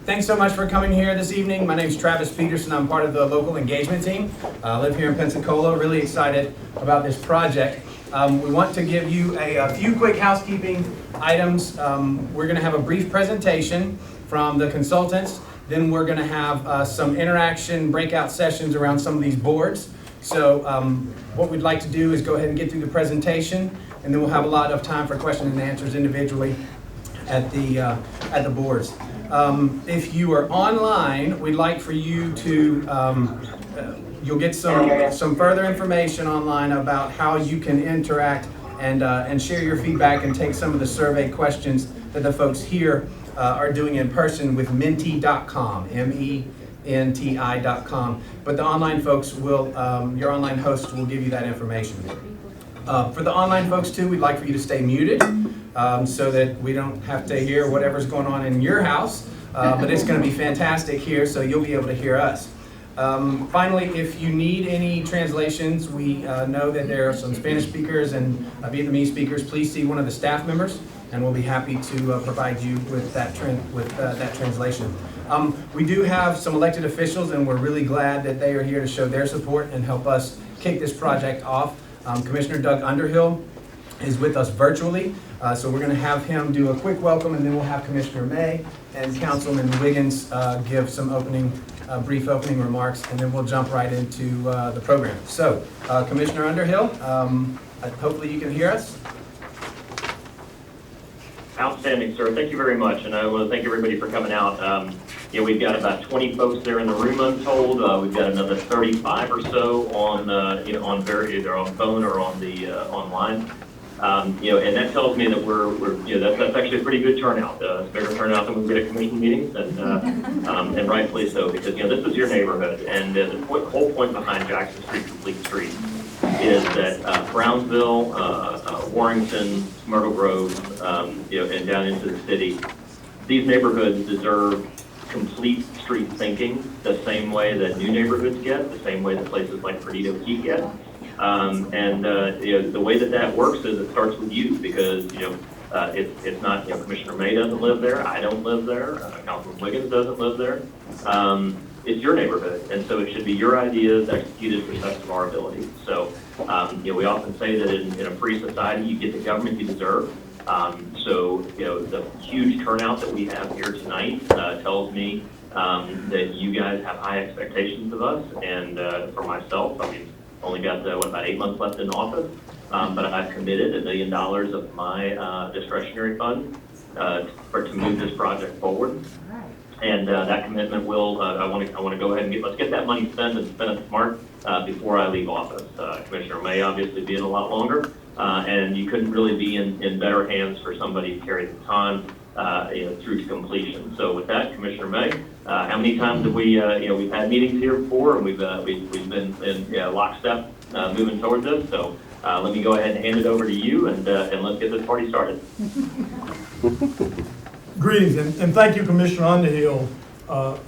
Thanks so much for coming here this evening. My name is Travis Peterson. I'm part of the local engagement team. I live here in Pensacola. Really excited about this project. We want to give you a few quick housekeeping items. We're going to have a brief presentation from the consultants. Then we're going to have some interaction breakout sessions around some of these boards. So what we'd like to do is go ahead and get through the presentation, and then we'll have a lot of time for questions and answers individually at the boards. If you are online, we'd like for you to, you'll get some further information online about how you can interact and share your feedback and take some of the survey questions that the folks here are doing in person with menti.com, MENTI.com. But the online folks will, your online hosts will give you that information. For the online folks too, we'd like for you to stay muted so that we don't have to hear whatever's going on in your house. But it's going to be fantastic here, so you'll be able to hear us. Finally, if you need any translations, we know that there are some Spanish speakers and Vietnamese speakers. Please see one of the staff members, and we'll be happy to provide you with that translation. We do have some elected officials, and we're really glad that they are here to show their support and help us kick this project off. Commissioner Doug Underhill is with us virtually, so we're going to have him do a quick welcome, and then we'll have Commissioner May and Councilman Wiggins give some brief opening remarks, and then we'll jump right into the program. So, Commissioner Underhill, hopefully you can hear us. Outstanding, sir. Thank you very much, and I want to thank everybody for coming out. We've got about 20 folks there in the room, I'm told. We've got another 35 or so on, either on phone or on the online. And that tells me that that's actually a pretty good turnout. It's a bigger turnout than we get at commission meetings, and rightfully so, because this is your neighborhood, and the whole point behind Jackson Street Complete Streets is that Brownsville, Warrington, Myrtle Grove, and down into the city, these neighborhoods deserve complete street thinking the same way that new neighborhoods get, the same way that places like Perdido Key get. The way that works is it starts with you, because it's not, Commissioner May doesn't live there, I don't live there, Councilman Wiggins doesn't live there. It's your neighborhood, and so it should be your ideas executed to the best of our ability. So we often say that in a free society, you get the government you deserve. The huge turnout that we have here tonight tells me that you guys have high expectations of us, and for myself, only got about 8 months left in office, but I've committed $1 million of my discretionary fund to move this project forward. And that commitment will, I want to go ahead and let's get that money spent and spend it smart before I leave office. Commissioner May obviously be in a lot longer, and you couldn't really be in better hands for somebody to carry the time through to completion. So with that, Commissioner May, how many times have we, we've had meetings here before, and we've been in lockstep moving towards this. So let me go ahead and hand it over to you, and let's get this party started. Greetings, and thank you, Commissioner Underhill.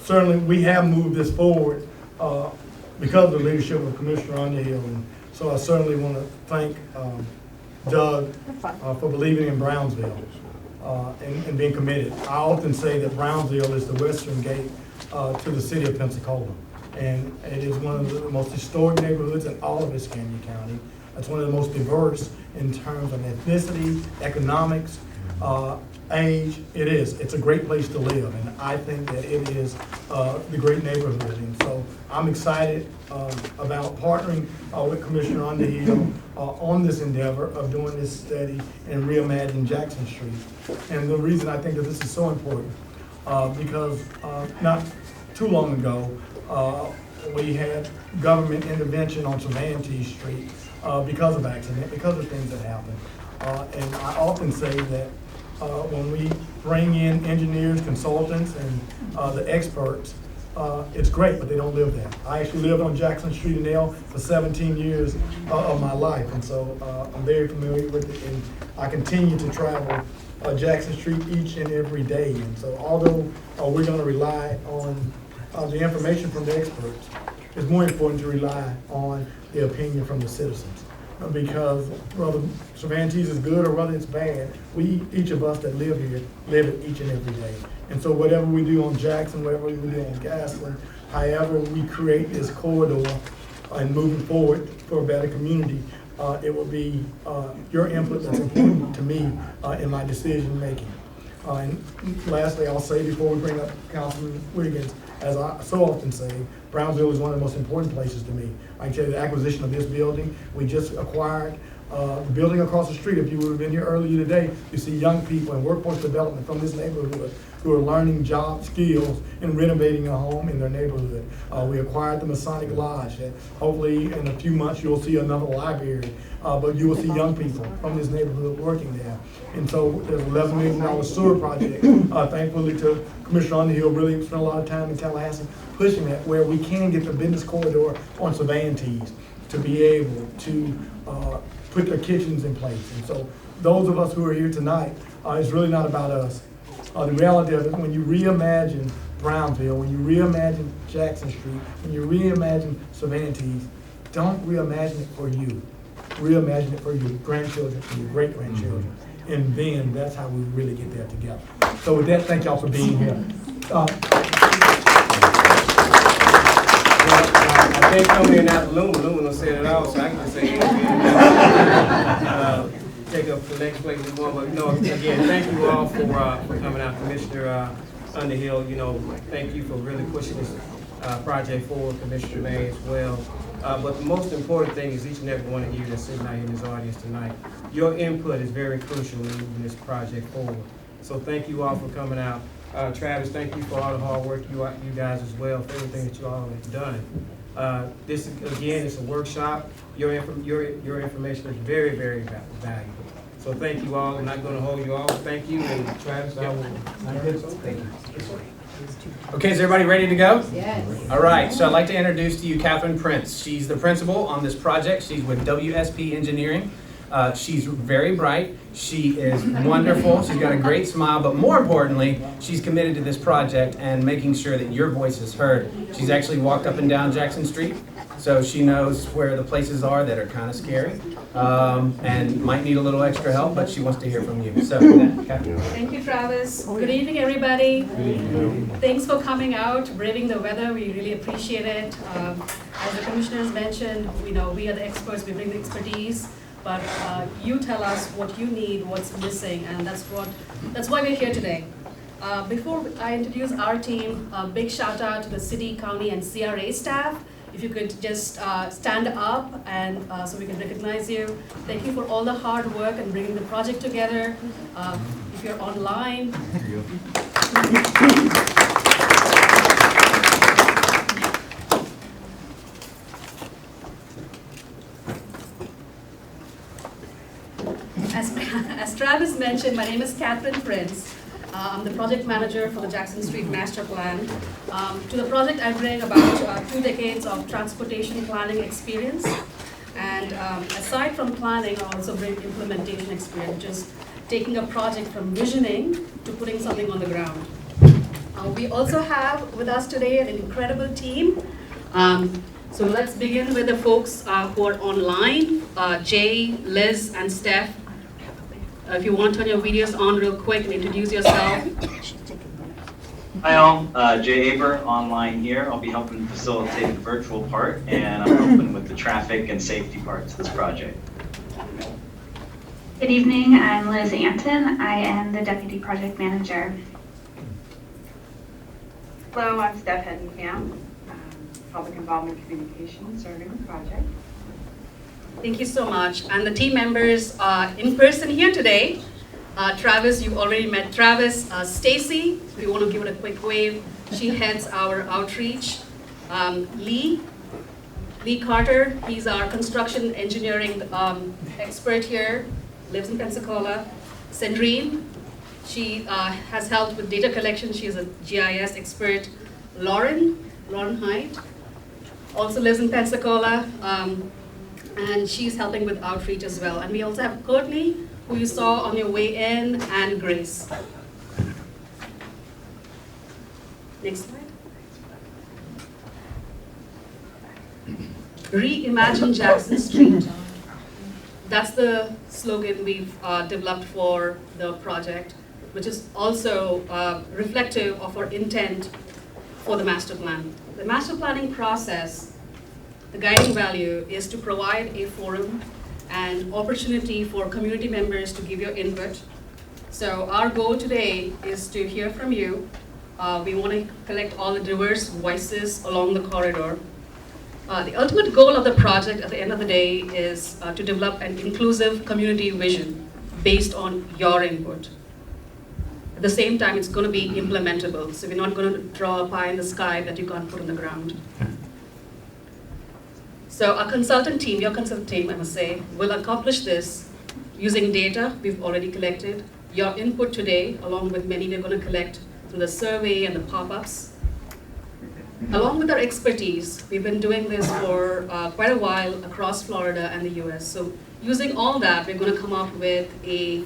Certainly, we have moved this forward because of the leadership of Commissioner Underhill. And so I certainly want to thank Doug for believing in Brownsville and being committed. I often say that Brownsville is the western gate to the city of Pensacola. And it is one of the most historic neighborhoods in all of Escambia County. It's one of the most diverse in terms of ethnicity, economics, age. It's a great place to live, and I think that it is the great neighborhood. And so I'm excited about partnering with Commissioner Underhill on this endeavor of doing this study and reimagine Jackson Street. And the reason I think that this is so important, because not too long ago, we had government intervention on Cervantes Street because of accident, because of things that happened. And I often say that when we bring in engineers, consultants, and the experts, it's great, but they don't live there. I actually lived on Jackson Street in L for 17 years of my life, and so I'm very familiar with it, and I continue to travel Jackson Street each and every day. And so although we're going to rely on the information from the experts, it's more important to rely on the opinion from the citizens. because whether Cervantes is good or whether it's bad, each of us that live here, live it each and every day. And so whatever we do on Jackson, whatever we do on Gaston, however we create this corridor and moving forward for a better community, it will be your input that's important to me in my decision making. And lastly, I'll say before we bring up Councilman Wiggins, as I so often say, Brownsville is one of the most important places to me. I can tell you the acquisition of this building, we just acquired the building across the street. If you would have been here earlier today, you see young people and workforce development from this neighborhood who are learning job skills and renovating a home in their neighborhood. We acquired the Masonic Lodge, and hopefully in a few months you'll see another library, but you will see young people from this neighborhood working there. And so there's $11 million sewer project. Thankfully to Commissioner Underhill, really spent a lot of time in Tallahassee pushing that, where we can get the business corridor on Cervantes to be able to put their kitchens in place. And so those of us who are here tonight, it's really not about us. The reality of it, when you reimagine Brownsville, when you reimagine Jackson Street, when you reimagine Cervantes, don't reimagine it for you. Reimagine it for your grandchildren and your great-grandchildren. And then that's how we really get there together. So with that, thank y'all for being here. I think coming in out Luna said it all, so I can just say take up the next place we want. But again, thank you all for coming out, Commissioner Underhill. Thank you for really pushing this project forward, Commissioner May as well. But the most important thing is each and every one of you that's sitting out here in this audience tonight. Your input is very crucial in moving this project forward. So thank you all for coming out. Travis, thank you for all the hard work you guys as well, for everything that you all have done. This again is a workshop. Your information is very, very valuable. So thank you all. I'm not going to hold you all. Thank you, and Travis, I will. Thank you. Okay, is everybody ready to go? Yes. All right, so I'd like to introduce to you Catherine Prince. She's the principal on this project. She's with WSP Engineering. She's very bright. She is wonderful. She's got a great smile, but more importantly, she's committed to this project and making sure that your voice is heard. She's actually walked up and down Jackson Street, so she knows where the places are that are kind of scary and might need a little extra help, but she wants to hear from you. So, Catherine. Thank you, Travis. Good evening, everybody. Thanks for coming out, braving the weather. We really appreciate it. As the commissioners mentioned, we are the experts. We bring the expertise. But you tell us what you need, what's missing, and that's why we're here today. Before I introduce our team, a big shout out to the city, county, and CRA staff. If you could just stand up and so we can recognize you. Thank you for all the hard work and bringing the project together. If you're online. As Travis mentioned, my name is Catherine Prince. I'm the project manager for the Jackson Street Master Plan. To the project, I bring about 2 decades of transportation planning experience. And aside from planning, I also bring implementation experience, just taking a project from visioning to putting something on the ground. We also have with us today an incredible team. So let's begin with the folks who are online, Jay, Liz, and Steph. If you want to turn your videos on real quick and introduce yourself. Hi all, Jay Aber online here. I'll be helping facilitate the virtual part, and I'm helping with the traffic and safety parts of this project. Good evening, I'm Liz Anton. I am the Deputy Project Manager. Hello, I'm Steph Hedenkamp, Public Involvement Communications, serving the project. Thank you so much. And the team members in person here today. Travis, you already met Travis. Stacy, if you want to give it a quick wave, she heads our outreach. Lee Carter, he's our construction engineering expert here, lives in Pensacola. Sandrine, she has helped with data collection. She is a GIS expert. Lauren Hyde, also lives in Pensacola. And she's helping with outreach as well. And we also have Courtney, who you saw on your way in, and Grace. Next slide. Reimagine Jackson Street. that's the slogan we've developed for the project, which is also reflective of our intent for the master plan. The master planning process, the guiding value is to provide a forum and opportunity for community members to give your input. So our goal today is to hear from you. We want to collect all the diverse voices along the corridor. The ultimate goal of the project at the end of the day is to develop an inclusive community vision based on your input. At the same time, it's going to be implementable, so we're not going to draw a pie in the sky that you can't put on the ground. So our consultant team, your consultant team, I must say, will accomplish this using data we've already collected, your input today, along with many we're going to collect through the survey and the pop-ups. Along with our expertise, we've been doing this for quite a while across Florida and the US. So using all that, we're going to come up with a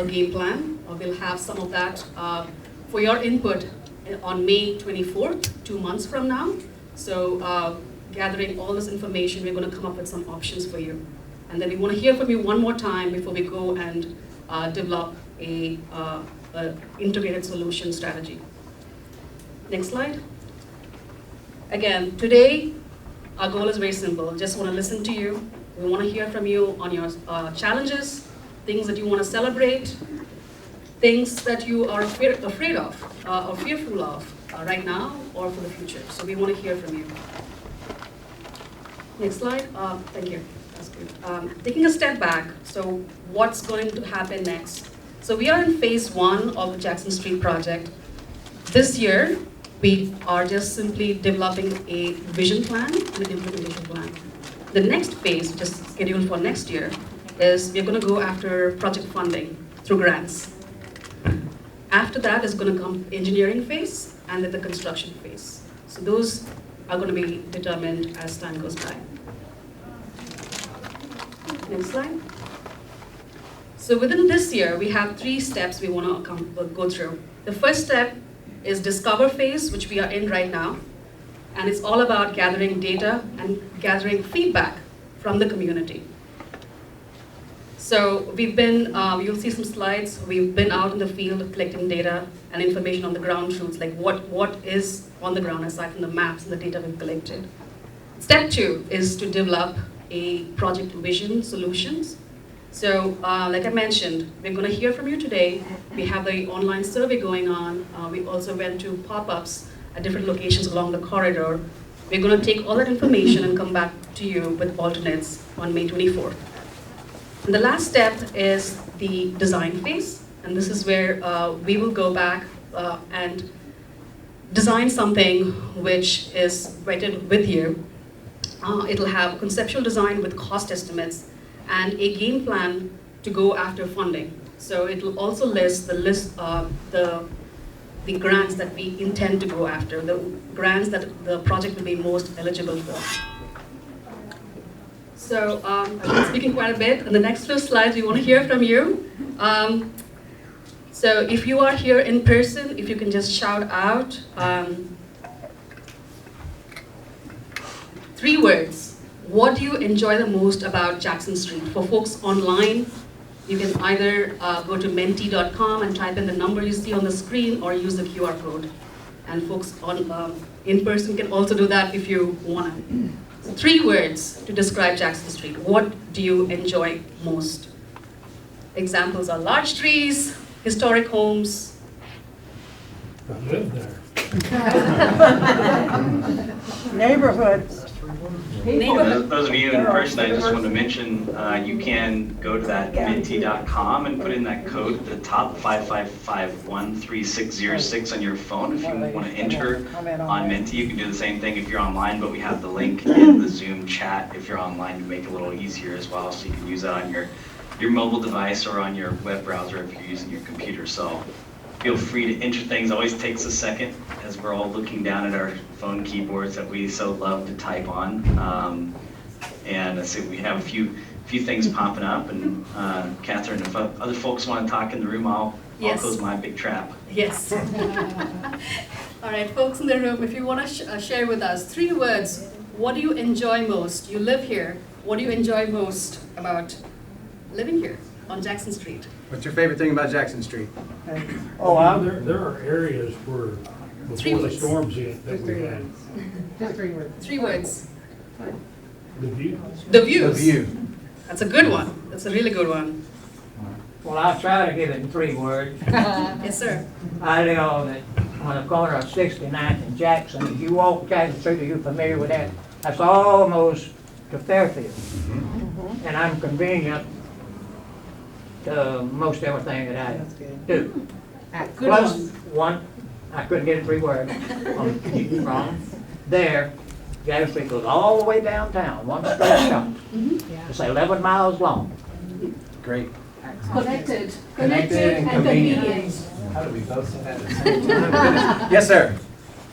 game plan. We'll have some of that for your input on May 24th, 2 months from now. So gathering all this information, we're going to come up with some options for you. And then we want to hear from you one more time before we go and develop a integrated solution strategy. Next slide. Again, today, our goal is very simple. Just want to listen to you. We want to hear from you on your challenges, things that you want to celebrate, things that you are afraid of or fearful of right now or for the future. So we want to hear from you. Next slide. Thank you. That's good. Taking a step back, so what's going to happen next? So we are in phase 1 of the Jackson Street project. This year, we are just simply developing a vision plan and an implementation plan. The next phase, which is scheduled for next year, is we're going to go after project funding through grants. After that is going to come engineering phase and then the construction phase. So those are going to be determined as time goes by. Next slide. So within this year, we have 3 steps we want to go through. The first step is discover phase, which we are in right now. And it's all about gathering data and gathering feedback from the community. So we've been, you'll see some slides, we've been out in the field collecting data and information on the ground truths, like what is on the ground aside from the maps and the data we've collected. Step 2 is to develop a project vision solutions. So, like I mentioned, we're going to hear from you today. We have the online survey going on. We also went to pop-ups at different locations along the corridor. We're going to take all that information and come back to you with alternates on May 24th. And the last step is the design phase. And this is where we will go back and design something which is vetted with you. It'll have conceptual design with cost estimates and a game plan to go after funding. So it will also list the grants that we intend to go after, the grants that the project will be most eligible for. So I've been speaking quite a bit. In the next few slides, we want to hear from you. So if you are here in person, if you can just shout out 3 words. What do you enjoy the most about Jackson Street? For folks online, you can either go to menti.com and type in the number you see on the screen or use the QR code. And folks on in person can also do that if you want to. So 3 words to describe Jackson Street. What do you enjoy most? Examples are large trees, historic homes. I live there. Neighborhoods. Those of you in person, I just want to mention, you can go to that menti.com and put in that code at the top, 55513606 on your phone. If you want to enter on Menti, you can do the same thing if you're online, but we have the link in the Zoom chat if you're online to make it a little easier as well, so you can use that on your mobile device or on your web browser if you're using your computer. So feel free to enter things. It always takes a second as we're all looking down at our phone keyboards that we so love to type on. And I see we have a few things popping up. And Catherine, if other folks want to talk in the room, I'll close my big trap. Yes. All right, folks in the room, if you want to share with us 3 words, what do you enjoy most? You live here. What do you enjoy most about living here on Jackson Street. What's your favorite thing about Jackson Street? Oh, there are areas where, Three before the words. storms hit, that we had 3 words. the view. The views. The view. That's a good one. That's a really good one. Well, I'll try to give it in 3 words. Yes, sir. I live on the corner of 69th and Jackson. If you walk Jackson Street, are you familiar with that? That's almost to Fairfield. And I'm convenient to most everything that I do. Good Plus, one. I couldn't get it 3 words from there. Jackson Street goes all the way downtown, one straight shot. It's 11 miles long. Great. Connected. Connected and convenient. How do we both say that at the same time? Yes, sir.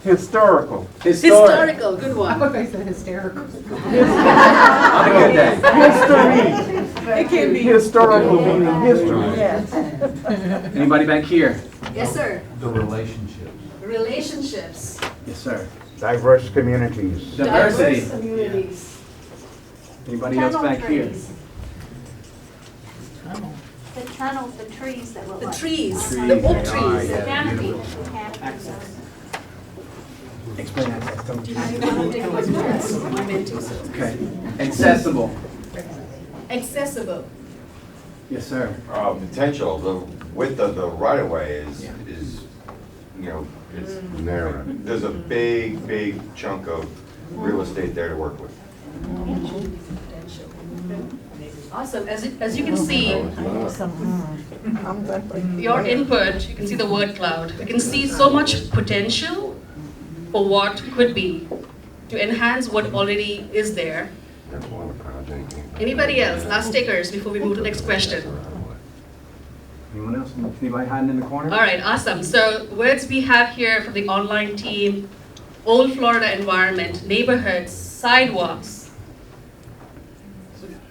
Historical. Historical. Good one. they said hysterical. On a good day. History. It can be. Historical meaning history. Yes. Anybody back here? Yes, sir. The relationships. Relationships. Yes, sir. Diverse communities. Diversity. Diverse communities. Anybody else back here? The tunnels, the trees that look The like. trees. Trees. The oak Ah, trees. yeah. Canopy. Explain access. Don't you- I want to take those words. I meant to, so. Okay. Accessible. Accessible. Yes, sir. Potential, the width of the right of way is, you know, it's narrow. There's a big chunk of real estate there to work with. Awesome. As you can see, I'm your input, you can see the word cloud. You can see so much potential for what could be to enhance what already is there. That's one of the projects. Anybody else? Last takers before we move to the next question. Anyone else? Anybody hiding in the corner? All right, awesome. So words we have here from the online team: Old Florida environment, neighborhoods, sidewalks.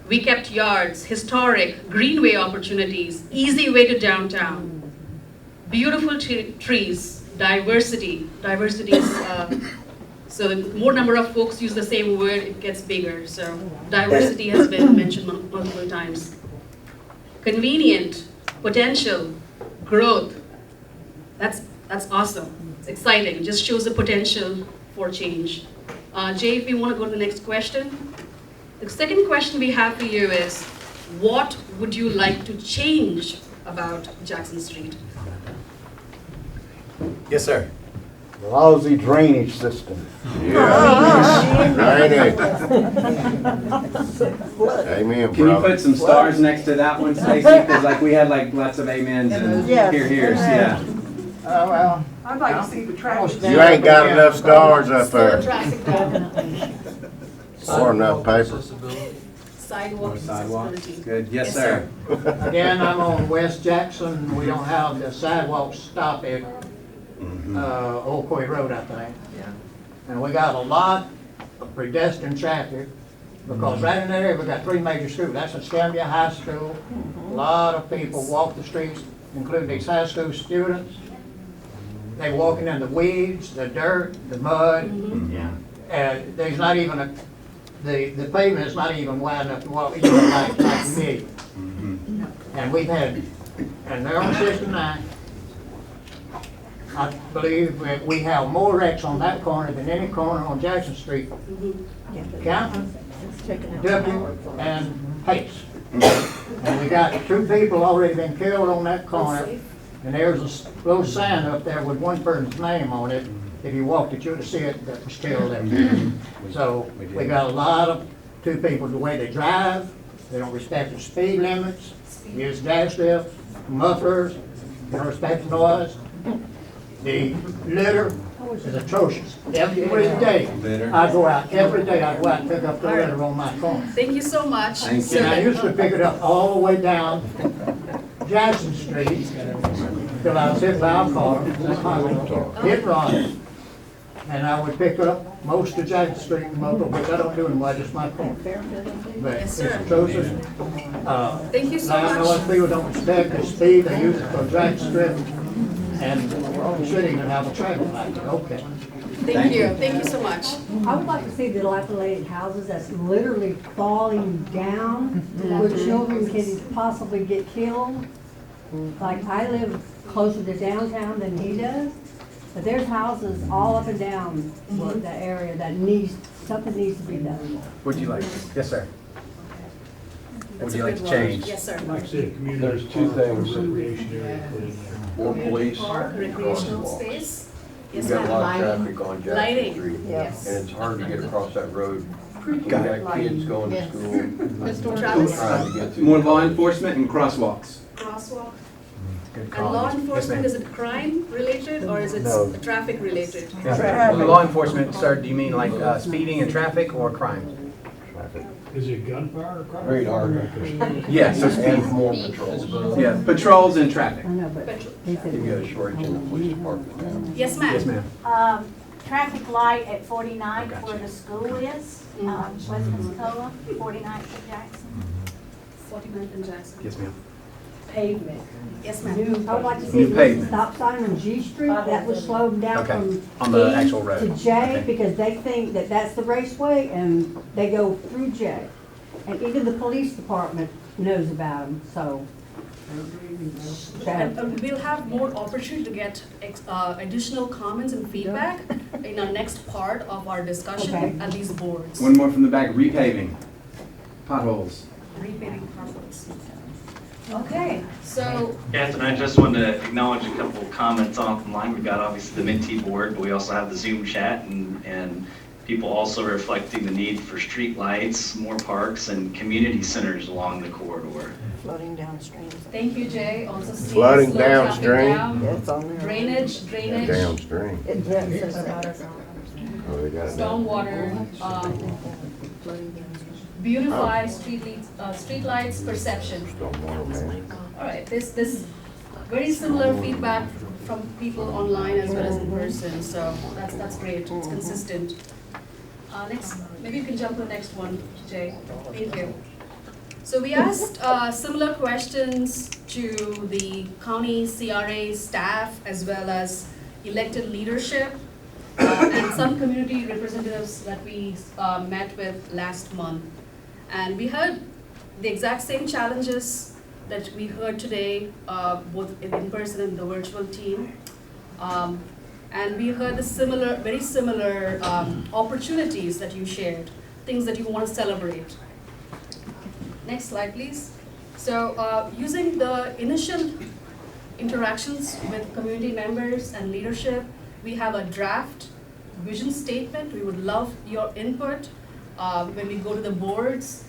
We kept yards, historic, greenway opportunities, easy way to downtown, beautiful trees, diversity. Diversity is, so the more number of folks use the same word, it gets bigger. So diversity has been mentioned multiple times. Convenient, potential, growth. That's awesome. It's exciting. It just shows the potential for change. Jay, if you want to go to the next question. The second question we have for you is, what would you like to change about Jackson Street? Yes, sir. Lousy drainage system. Amen, Can you put some stars next to that one, Stacy? Because like we had like lots of amens and Yes. here's, yeah. Oh, well. I'd like to see the traffic. You ain't got enough stars up Slow there, traffic down. or enough paper. Sidewalk Sidewalk. accessibility. Good. Yes, Yes, sir. Again, I'm on West Jackson. We don't have the sidewalks stop at Old Quarry Road, I think. And we got a lot of pedestrian traffic because right in that area, we got 3 major schools. That's Escambia High School. A lot of people walk the streets, including these high school students. They walking in the weeds, the dirt, the mud. And there's not even the pavement is not even wide enough to walk, even like me. And we've had, and they're on 69. I believe that we have more wrecks on that corner than any corner on Jackson Street. Counting W and Pace. And we got 2 people already been killed on that corner. And there's a little sign up there with one person's name on it. If you walked it, you would see it that was still there. So we got a lot of 2 people, the way they drive, they don't respect the speed limits, use dash lifts, mufflers, they don't respect the noise. The litter is atrocious. Every day, I go out and pick up the litter on my corner. Thank you so much. Thank you. And I used to pick it up all the way down Jackson Street till I was hit by a car, hit run. And I would pick up most of Jackson Street and Motor, which I don't do anymore, just my corner. But Yes, it's sir. atrocious. Thank you so Now, I know much. people don't respect the speed, they use it for drag strip. And the city can have a trailer back there, okay. Thank you so much. I would like to see the dilapidated houses that's literally falling down where children can possibly get killed. Like, I live closer to downtown than he does, but there's houses all up and down that area that something needs to be done. Would you like, yes, sir. Would That's you a like good to one. change? Yes, sir. Like I said, community. There's two park, things. Recreation area put in there. More police. Park, recreational crosswalks. space. Yes, You've got a ma'am. lot of traffic on Jackson Lighting. Street. Yes. And it's hard to get across that road. You Got it. got kids going to school, Travis? trying to get through. More law enforcement and crosswalks. Crosswalk. Good And call. law Yes, enforcement, ma'am. is it crime related or is it No. traffic related? Yeah. Law enforcement, sir, do you mean like speeding and traffic or crime? Is it gunfire or crime? Very hard. Yeah, so speed. And more patrols. Yeah, patrols and traffic. I know, but he said. You've got a shortage in the police department now. Yes, ma'am. Yes, ma'am. Traffic light at 49th where the school is, West Pensacola, 49th and Jackson. 49th and Jackson. Yes, ma'am. Pavement. Yes, ma'am. I would like to see New a pavement. stop sign on G Street, that would slow them down Okay, from on the E actual road. to J, Okay. because they think that that's the raceway, and they go through J. And even the police department knows about them, so. And we'll have more opportunity to get additional comments and feedback in our next part of our discussion Okay. at these boards. One more from the back, repaving, potholes. Repaving problems. Okay, so, Yes, and I just wanted to acknowledge a couple of comments online. We've got obviously the Minty board, but we also have the Zoom chat and people also reflecting the need for street lights, more parks, and community centers along the corridor. Flooding downstream. thank you, Jay. Also see Flooding slow traffic downstream. down, It's on there. drainage, Downstream. Oh, they got it now. stormwater, beautify street lights perception. Stormwater management. All right, this very similar feedback from people online as well as in person, so that's great, it's consistent. Next, maybe you can jump to the next one, Jay. Thank you. So we asked similar questions to the county CRA staff as well as elected leadership and some community representatives that we met with last month. And we heard the exact same challenges that we heard today, both in person and the virtual team. And we heard the very similar opportunities that you shared, things that you want to celebrate. Next slide, please. So using the initial interactions with community members and leadership, we have a draft vision statement. We would love your input when we go to the boards.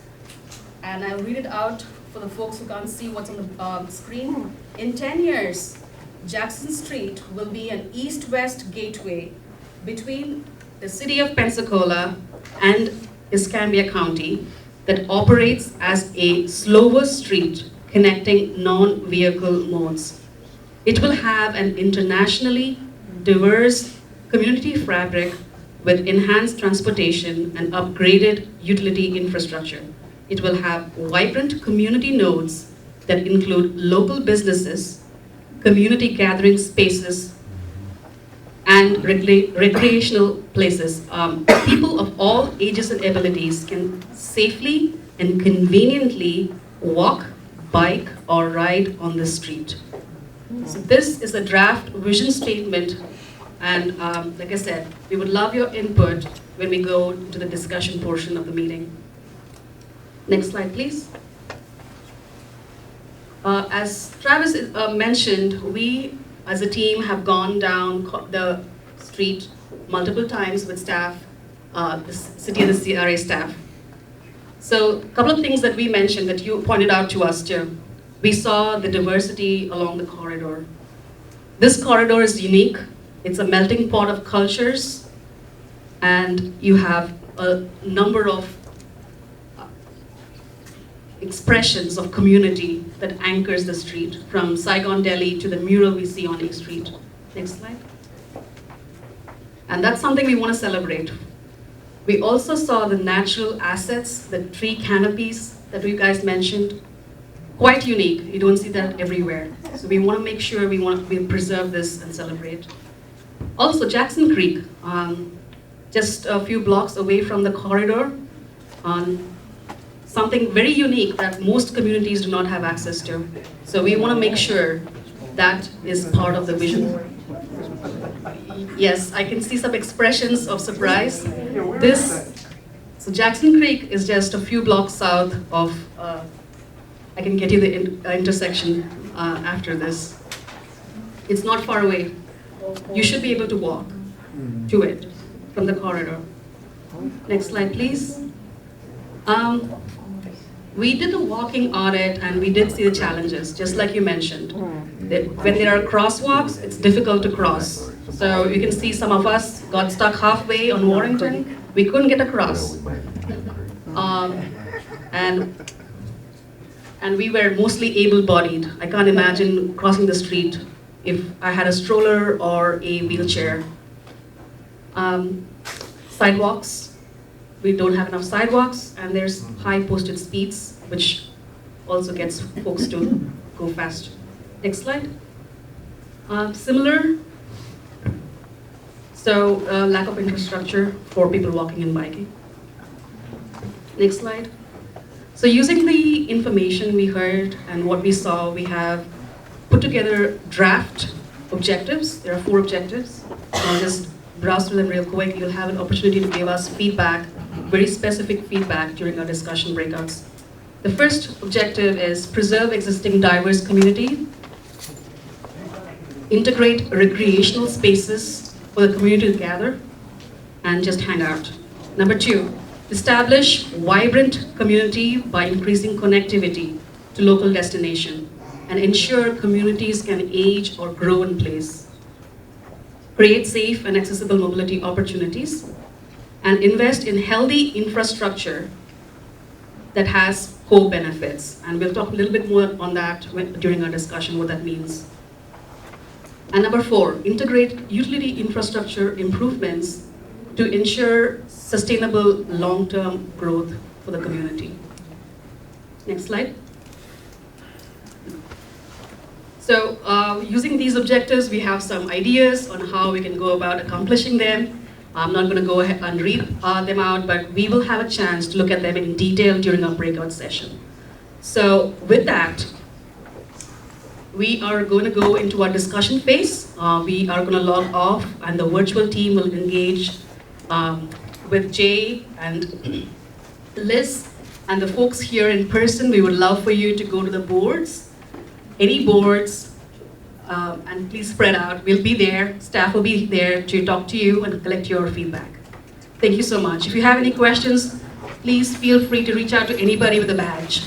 And I'll read it out for the folks who can't see what's on the screen. In 10 years, Jackson Street will be an east-west gateway between the city of Pensacola and Escambia County that operates as a slower street connecting non-vehicle modes. It will have an internationally diverse community fabric with enhanced transportation and upgraded utility infrastructure. It will have vibrant community nodes that include local businesses, community gathering spaces, and recreational places. People of all ages and abilities can safely and conveniently walk, bike, or ride on the street. So this is a draft vision statement, and like I said, we would love your input when we go to the discussion portion of the meeting. Next slide, please. As Travis mentioned, we as a team have gone down the street multiple times with staff, the city and the CRA staff. So a couple of things that we mentioned that you pointed out to us too. We saw the diversity along the corridor. This corridor is unique. It's a melting pot of cultures, and you have a number of expressions of community that anchors the street, from Saigon Deli to the mural we see on A Street. Next slide. And that's something we want to celebrate. We also saw the natural assets, the tree canopies that you guys mentioned, quite unique. You don't see that everywhere. So we want to make sure we preserve this and celebrate. Also, Jackson Creek, just a few blocks away from the corridor, something very unique that most communities do not have access to. So we want to make sure that is part of the vision. Yes, I can see some expressions of surprise. So Jackson Creek is just a few blocks south of, I can get you the intersection after this. It's not far away. You should be able to walk to it from the corridor. Next slide, please. We did a walking audit and we did see the challenges, just like you mentioned. When there are crosswalks, it's difficult to cross. So you can see some of us got stuck halfway on Warrington. We couldn't get across. And we were mostly able-bodied. I can't imagine crossing the street if I had a stroller or a wheelchair. Sidewalks, we don't have enough sidewalks, and there's high posted speeds, which also gets folks to go fast. Next slide. Similar, so lack of infrastructure for people walking and biking. Next slide. So using the information we heard and what we saw, we have put together draft objectives. There are 4 objectives. I'll just browse through them real quick. You'll have an opportunity to give us feedback, very specific feedback during our discussion breakouts. The first objective is preserve existing diverse community, integrate recreational spaces for the community to gather and just hang out. Number 2, establish vibrant community by increasing connectivity to local destination and ensure communities can age or grow in place. Create safe and accessible mobility opportunities and invest in healthy infrastructure that has co-benefits. And we'll talk a little bit more on that during our discussion, what that means. And number 4, integrate utility infrastructure improvements to ensure sustainable long-term growth for the community. Next slide. So using these objectives, we have some ideas on how we can go about accomplishing them. I'm not going to go ahead and read them out, but we will have a chance to look at them in detail during our breakout session. So with that, we are going to go into our discussion phase. We are going to log off and the virtual team will engage with Jay and Liz and the folks here in person. We would love for you to go to the boards, any boards, and please spread out. We'll be there, staff will be there to talk to you and collect your feedback. Thank you so much. If you have any questions, please feel free to reach out to anybody with a badge.